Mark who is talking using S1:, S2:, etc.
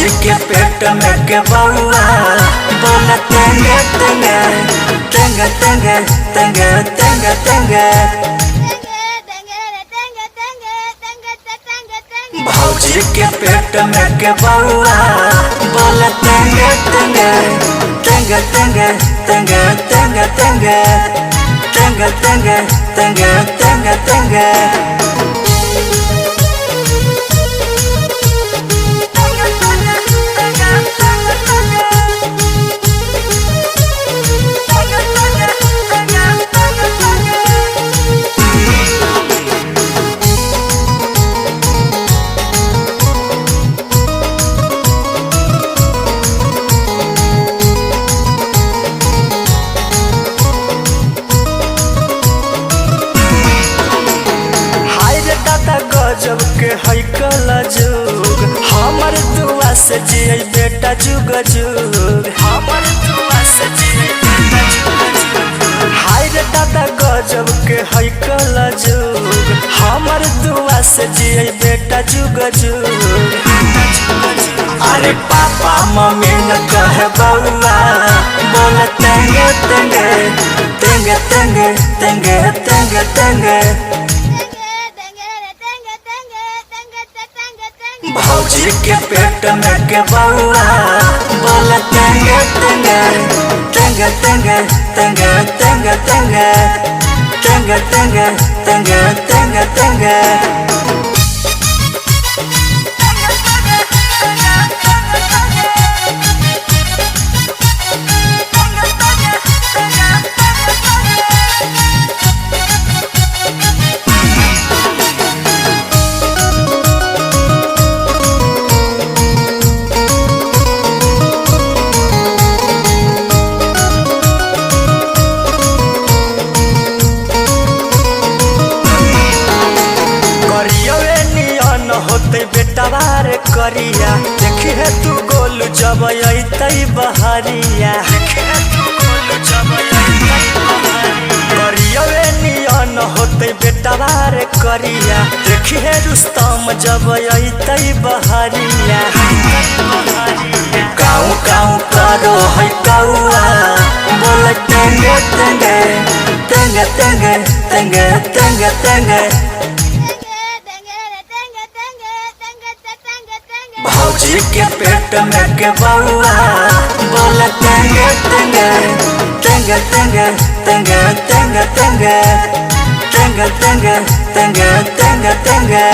S1: भौजी के पेट में के बउआ बोला तेंगे तेंगे तेंगे तेंगे तेंगे तेंगे तेंगे। भौजी के पेट में के बउआ बोला तेंगे तेंगे तेंगे तेंगे तेंगे तेंगे तेंगे तेंगे तेंगे तेंगे तेंगे तेंगे।
S2: जब के है कला जुग हमर दुआ से जिये बेटा जुग जुग हमर दुआ से जिये बेटा जुग जुग। हाय रे दादा गजब के है कला जुग हमर दुआ से जिये बेटा जुग जुग।
S1: अरे पापा मम्मी न कहे बउआ बोला तेंगे तेंगे तेंगे तेंगे तेंगे तेंगे तेंगे। भौजी के पेट में के बउआ बोला तेंगे तेंगे तेंगे तेंगे तेंगे तेंगे तेंगे तेंगे तेंगे तेंगे तेंगे तेंगे।
S2: होते बेटवार करिया देखी है तू गोलू जब अतई बहरिया करियवे नियन होते बेटवार करिया देखी है रुस्तम जब अतई बहरिया।
S1: काऊ काऊ करो है कौआ बोला तेंगे तेंगे तेंगे तेंगे तेंगे तेंगे तेंगे। भौजी के पेट में के बउआ बोला तेंगे तेंगे तेंगे तेंगे तेंगे तेंगे तेंगे तेंगे तेंगे तेंगे तेंगे तेंगे।